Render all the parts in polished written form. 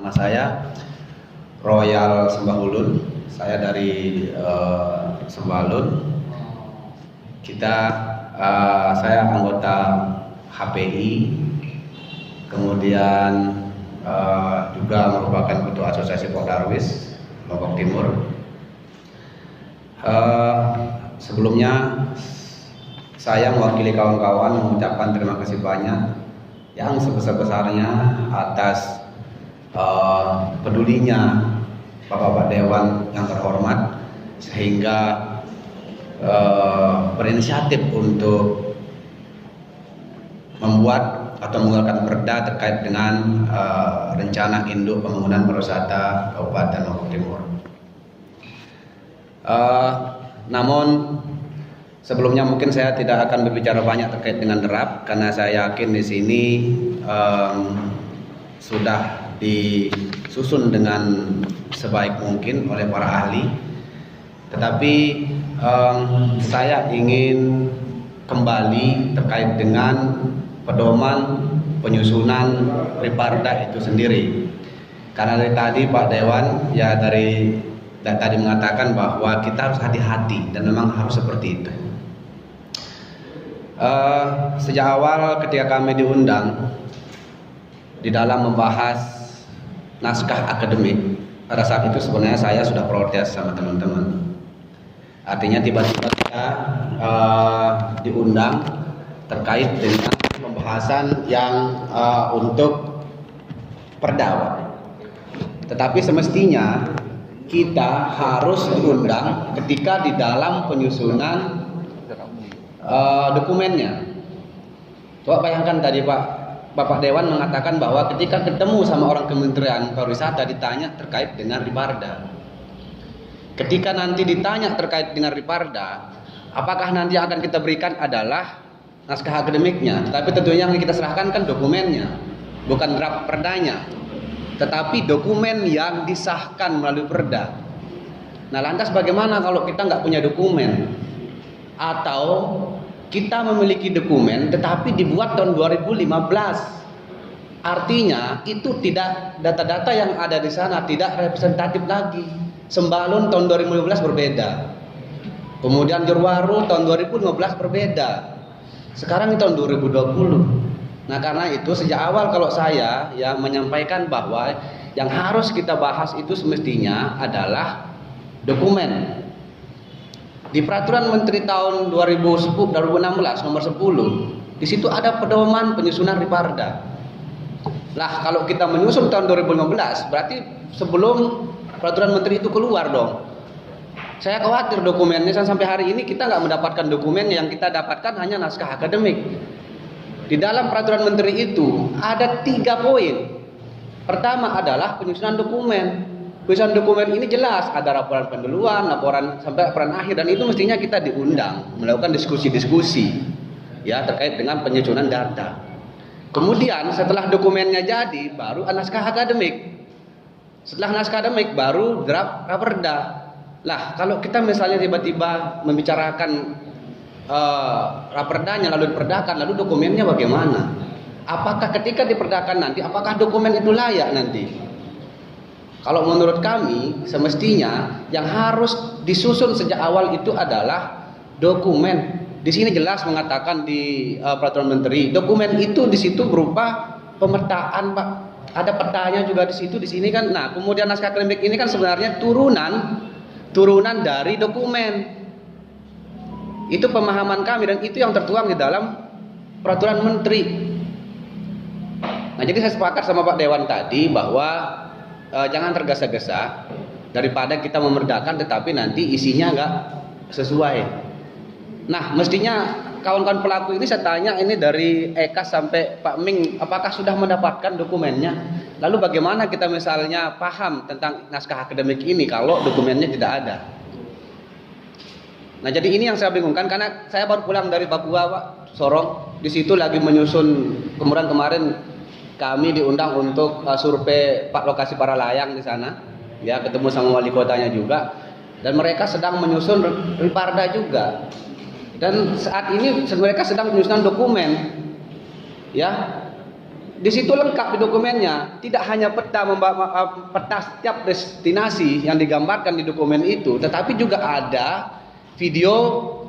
Nama saya Royal Sembahulun. Saya dari Sembalun. Saya anggota HPI, kemudian juga merupakan ketua Asosiasi Darwis Lombok Timur. Sebelumnya saya mewakili kawan-kawan mengucapkan terima kasih banyak yang sebesar-besarnya atas pedulinya Bapak-Bapak Dewan yang terhormat, sehingga berinisiatif untuk membuat atau mengeluarkan perda terkait dengan rencana induk pembangunan pariwisata Kabupaten Lombok Timur. Namun sebelumnya mungkin saya tidak akan berbicara banyak terkait dengan derap, karena saya yakin di sini sudah disusun dengan sebaik mungkin oleh para ahli. Tetapi saya ingin kembali terkait dengan pedoman penyusunan Riparda itu sendiri. Karena dari tadi Pak Dewan dari tadi mengatakan bahwa kita harus hati-hati, dan memang harus seperti itu. Sejak awal ketika kami diundang di dalam membahas naskah akademik, pada saat itu sebenarnya saya sudah protes sama teman-teman. Artinya tiba-tiba kita diundang terkait dengan pembahasan yang untuk perda. Tetapi semestinya kita harus diundang ketika di dalam penyusunan dokumennya. Coba bayangkan tadi Bapak Dewan mengatakan bahwa ketika ketemu sama orang Kementerian Pariwisata ditanya terkait dengan Riparda. Ketika nanti ditanya terkait dengan Riparda, apakah nanti yang akan kita berikan adalah naskah akademiknya? Tetapi tentunya yang kita serahkan kan dokumennya, bukan draft perdanya, tetapi dokumen yang disahkan melalui perda. Nah, lantas bagaimana kalau kita nggak punya dokumen? Atau kita memiliki dokumen tetapi dibuat tahun 2015. Artinya itu tidak, data-data yang ada di sana tidak representatif lagi. Sembalun tahun 2015 berbeda. Kemudian Jorwaru tahun 2015 berbeda. Sekarang ini tahun 2020. Nah, karena itu sejak awal kalau saya menyampaikan bahwa yang harus kita bahas itu semestinya adalah dokumen. Di Peraturan Menteri tahun 2016 nomor 10, di situ ada pedoman penyusunan Riparda. Lah, kalau kita menyusun tahun 2015, berarti sebelum Peraturan Menteri itu keluar dong. Saya khawatir dokumennya sampai hari ini kita nggak mendapatkan dokumen, yang kita dapatkan hanya naskah akademik. Di dalam Peraturan Menteri itu ada 3 poin. Pertama adalah penyusunan dokumen. Penyusunan dokumen ini jelas ada laporan pendahuluan, laporan sampai laporan akhir, dan itu mestinya kita diundang melakukan diskusi-diskusi terkait dengan penyusunan data. Kemudian setelah dokumennya jadi, baru naskah akademik. Setelah naskah akademik baru draft raperda. Lah, kalau kita misalnya tiba-tiba membicarakan raperdanya lalu diperdakan, lalu dokumennya bagaimana? Apakah ketika diperdakan nanti, apakah dokumen itu layak nanti? Kalau menurut kami, semestinya yang harus disusun sejak awal itu adalah dokumen. Di sini jelas mengatakan di Peraturan Menteri, dokumen itu di situ berupa pemetaan, Pak. Ada petanya juga di situ, di sini kan. Nah, kemudian naskah akademik ini kan sebenarnya turunan dari dokumen. Itu pemahaman kami, dan itu yang tertuang di dalam Peraturan Menteri. Nah, jadi saya sepakat sama Pak Dewan tadi bahwa jangan tergesa-gesa, daripada kita memerdakan tetapi nanti isinya nggak sesuai. Nah, mestinya kawan-kawan pelaku ini saya tanya, ini dari Eka sampai Pak Ming, apakah sudah mendapatkan dokumennya? Lalu bagaimana kita misalnya paham tentang naskah akademik ini kalau dokumennya tidak ada? Nah, jadi ini yang saya bingungkan, karena saya baru pulang dari Papua, Pak, Sorong. Di situ lagi menyusun, kemudian kemarin kami diundang untuk survei lokasi para layang di sana, ketemu sama wali kotanya juga, dan mereka sedang menyusun Riparda juga. Dan saat ini mereka sedang menyusun dokumen, di situ lengkap di dokumennya, tidak hanya peta setiap destinasi yang digambarkan di dokumen itu, tetapi juga ada video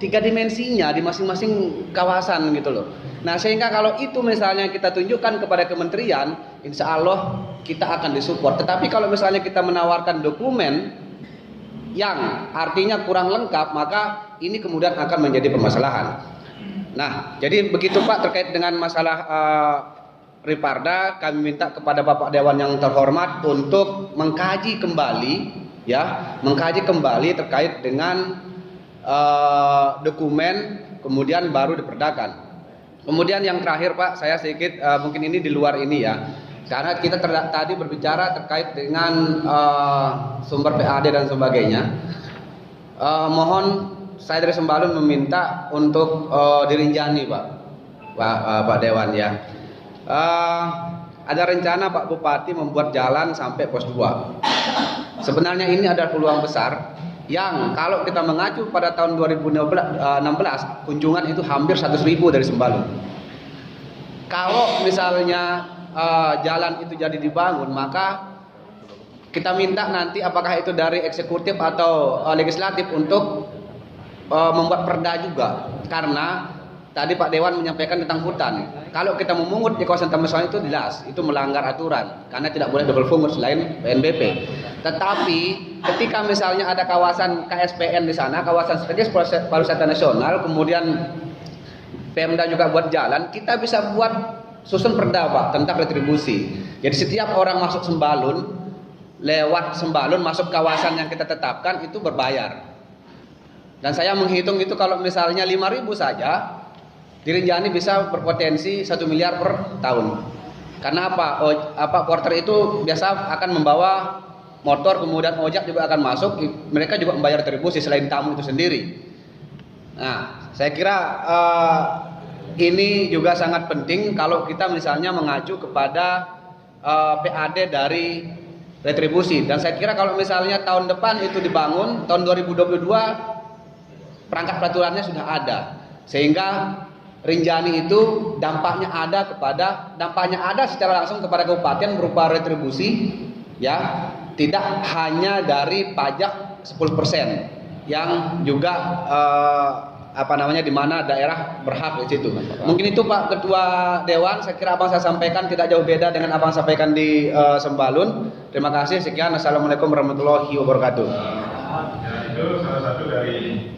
3 dimensinya di masing-masing kawasan gitu loh. Nah, sehingga kalau itu misalnya kita tunjukkan kepada kementerian, insya Allah kita akan disupport. Tetapi kalau misalnya kita menawarkan dokumen yang artinya kurang lengkap, maka ini kemudian akan menjadi permasalahan. Nah, jadi begitu Pak terkait dengan masalah Riparda, kami minta kepada Bapak Dewan yang terhormat untuk mengkaji kembali, ya, mengkaji kembali terkait dengan dokumen, kemudian baru diperdakan. Kemudian yang terakhir Pak, saya sedikit mungkin ini di luar ini ya, karena kita tadi berbicara terkait dengan sumber PAD dan sebagainya. Mohon saya dari Sembalun meminta untuk dirinjani Pak Dewan ya. Ada rencana Pak Bupati membuat jalan sampai pos 2. Sebenarnya ini adalah peluang besar yang kalau kita mengacu pada tahun 2016 kunjungan itu hampir 100.000 dari Sembalun. Kalau misalnya jalan itu jadi dibangun, maka kita minta nanti apakah itu dari eksekutif atau legislatif untuk membuat perda juga, karena tadi Pak Dewan menyampaikan tentang hutan. Kalau kita memungut di kawasan taman nasional itu jelas itu melanggar aturan karena tidak boleh double pungut selain PNBP. Tetapi ketika misalnya ada kawasan KSPN di sana, kawasan strategis pariwisata nasional, kemudian Pemda juga buat jalan, kita bisa buat susun perda Pak tentang retribusi. Jadi setiap orang masuk Sembalun, lewat Sembalun masuk kawasan yang kita tetapkan itu berbayar. Dan saya menghitung itu kalau misalnya 5.000 saja, Dirinjani bisa berpotensi 1 miliar per tahun. Karena apa? Porter itu biasa akan membawa motor, kemudian ojek juga akan masuk, mereka juga membayar retribusi selain tamu itu sendiri. Nah, saya kira ini juga sangat penting kalau kita misalnya mengacu kepada PAD dari retribusi. Dan saya kira kalau misalnya tahun depan itu dibangun, tahun 2022 perangkat peraturannya sudah ada, sehingga Rinjani itu dampaknya ada secara langsung kepada kabupaten berupa retribusi, ya, tidak hanya dari pajak 10% yang juga di mana daerah berhak di situ. Mungkin itu Pak Ketua Dewan, saya kira apa yang saya sampaikan tidak jauh beda dengan apa yang saya sampaikan di Sembalun. Terima kasih, sekian. Assalamualaikum warahmatullahi wabarakatuh. Ya, itu salah satu dari